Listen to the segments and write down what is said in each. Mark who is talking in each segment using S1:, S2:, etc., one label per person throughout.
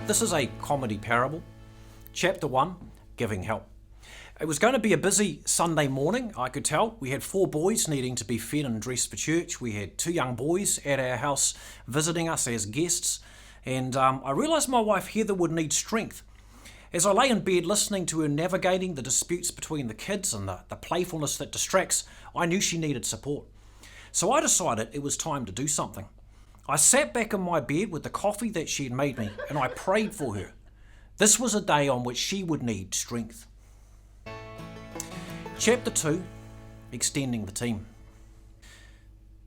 S1: This is a comedy parable. Chapter 1, Giving Help. It was going to be a busy Sunday morning, I could tell. We had 4 boys needing to be fed and dressed for church. We had 2 young boys at our house visiting us as guests. And I realised my wife Heather would need strength. As I lay in bed listening to her navigating the disputes between the kids and the playfulness that distracts, I knew she needed support. So I decided it was time to do something. I sat back in my bed with the coffee that she had made me and I prayed for her. This was a day on which she would need strength. Chapter 2, Extending the Team.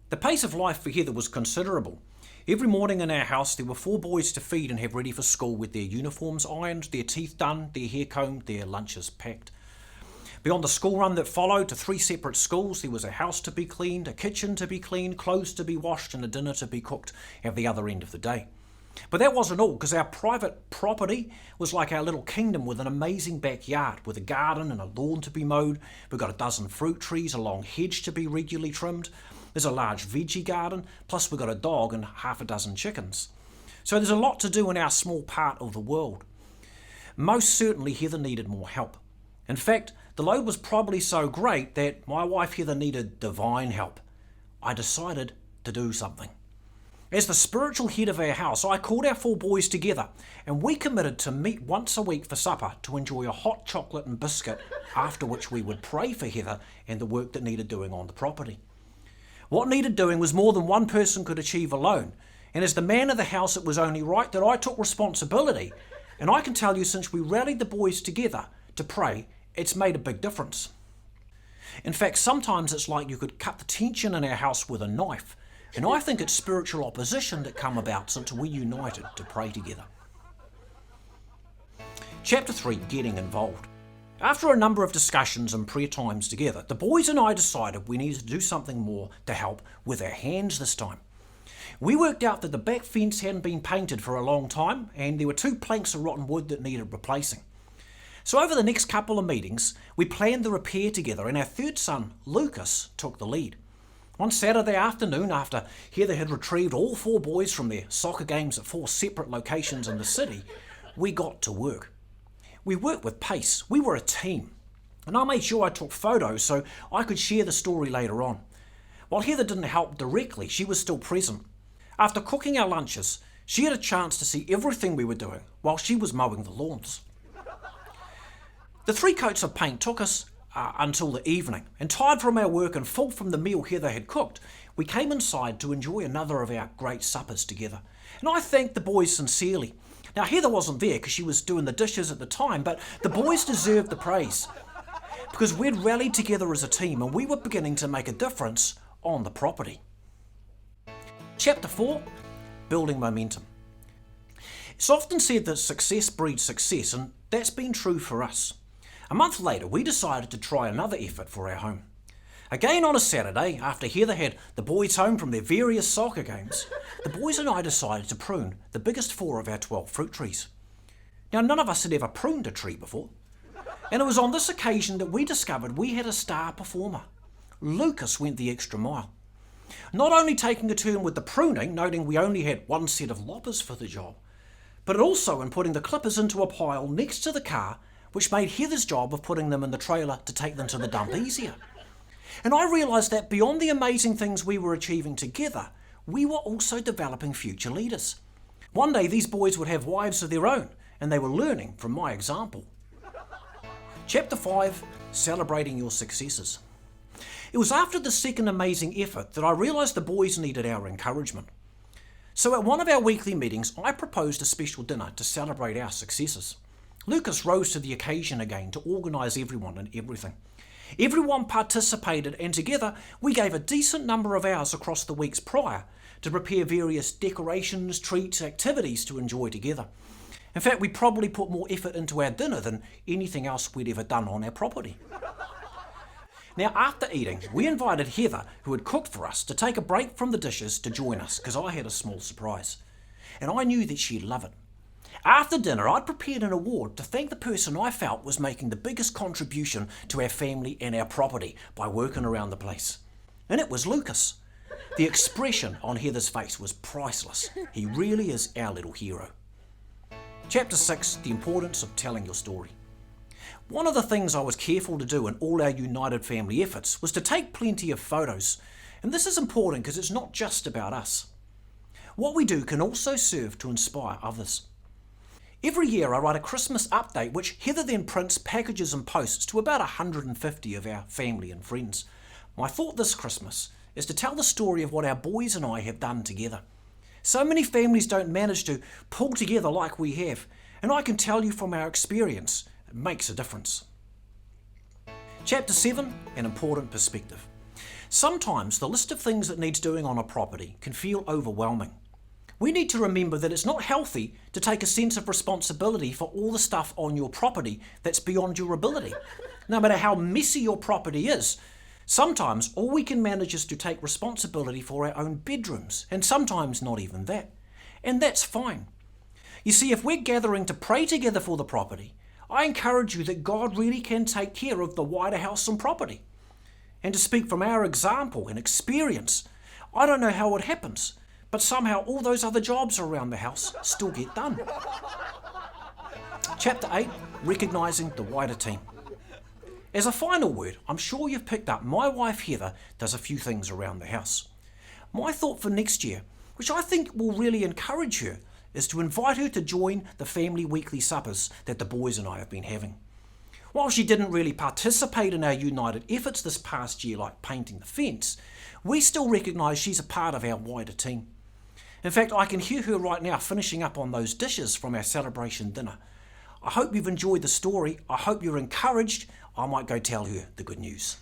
S1: The pace of life for Heather was considerable. Every morning in our house there were 4 boys to feed and have ready for school with their uniforms ironed, their teeth done, their hair combed, their lunches packed. Beyond the school run that followed to 3 separate schools, there was a house to be cleaned, a kitchen to be cleaned, clothes to be washed and a dinner to be cooked at the other end of the day. But that wasn't all, because our private property was like our little kingdom with an amazing backyard with a garden and a lawn to be mowed. We've got a dozen fruit trees, a long hedge to be regularly trimmed. There's a large veggie garden, plus we've got a dog and half a dozen chickens. So there's a lot to do in our small part of the world. Most certainly Heather needed more help. In fact, the load was probably so great that my wife Heather needed divine help. I decided to do something. As the spiritual head of our house, I called our 4 boys together and we committed to meet once a week for supper to enjoy a hot chocolate and biscuit, after which we would pray for Heather and the work that needed doing on the property. What needed doing was more than one person could achieve alone, and as the man of the house it was only right that I took responsibility, and I can tell you since we rallied the boys together to pray, it's made a big difference. In fact, sometimes it's like you could cut the tension in our house with a knife. And I think it's spiritual opposition that come about since we united to pray together. Chapter 3, Getting Involved. After a number of discussions and prayer times together, the boys and I decided we needed to do something more to help with our hands this time. We worked out that the back fence hadn't been painted for a long time and there were 2 planks of rotten wood that needed replacing. So over the next couple of meetings, we planned the repair together and our 3rd son, Lucas, took the lead. One Saturday afternoon, after Heather had retrieved all 4 boys from their soccer games at 4 separate locations in the city, we got to work. We worked with pace. We were a team. And I made sure I took photos so I could share the story later on. While Heather didn't help directly, she was still present. After cooking our lunches, she had a chance to see everything we were doing while she was mowing the lawns. The 3 coats of paint took us until the evening, and tired from our work and full from the meal Heather had cooked, we came inside to enjoy another of our great suppers together. And I thanked the boys sincerely. Now Heather wasn't there because she was doing the dishes at the time, but the boys deserved the praise because we'd rallied together as a team and we were beginning to make a difference on the property. Chapter 4, Building Momentum. It's often said that success breeds success, and that's been true for us. A month later, we decided to try another effort for our home. Again on a Saturday, after Heather had the boys home from their various soccer games, the boys and I decided to prune the biggest 4 of our 12 fruit trees. Now, none of us had ever pruned a tree before, and it was on this occasion that we discovered we had a star performer. Lucas went the extra mile. Not only taking a turn with the pruning, noting we only had 1 set of loppers for the job, but also in putting the clippers into a pile next to the car, which made Heather's job of putting them in the trailer to take them to the dump easier. And I realised that beyond the amazing things we were achieving together, we were also developing future leaders. One day these boys would have wives of their own, and they were learning from my example. Chapter 5, Celebrating Your Successes. It was after the second amazing effort that I realised the boys needed our encouragement. So at one of our weekly meetings, I proposed a special dinner to celebrate our successes. Lucas rose to the occasion again to organise everyone and everything. Everyone participated and together we gave a decent number of hours across the weeks prior to prepare various decorations, treats, activities to enjoy together. In fact, we probably put more effort into our dinner than anything else we'd ever done on our property. Now, after eating, we invited Heather, who had cooked for us, to take a break from the dishes to join us because I had a small surprise. And I knew that she'd love it. After dinner, I'd prepared an award to thank the person I felt was making the biggest contribution to our family and our property by working around the place. And it was Lucas. The expression on Heather's face was priceless. He really is our little hero. Chapter 6, the importance of telling your story. One of the things I was careful to do in all our united family efforts was to take plenty of photos. And this is important because it's not just about us. What we do can also serve to inspire others. Every year I write a Christmas update which Heather then prints, packages and posts to about 150 of our family and friends. My thought this Christmas is to tell the story of what our boys and I have done together. So many families don't manage to pull together like we have, and I can tell you from our experience, it makes a difference. Chapter 7, an important perspective. Sometimes the list of things that needs doing on a property can feel overwhelming. We need to remember that it's not healthy to take a sense of responsibility for all the stuff on your property that's beyond your ability. No matter how messy your property is, sometimes all we can manage is to take responsibility for our own bedrooms, and sometimes not even that. And that's fine. You see, if we're gathering to pray together for the property, I encourage you that God really can take care of the wider house and property. And to speak from our example and experience, I don't know how it happens, but somehow all those other jobs around the house still get done. Chapter 8, recognising the wider team. As a final word, I'm sure you've picked up my wife Heather does a few things around the house. My thought for next year, which I think will really encourage her, is to invite her to join the family weekly suppers that the boys and I have been having. While she didn't really participate in our united efforts this past year like painting the fence, we still recognise she's a part of our wider team. In fact, I can hear her right now finishing up on those dishes from our celebration dinner. I hope you've enjoyed the story. I hope you're encouraged. I might go tell her the good news.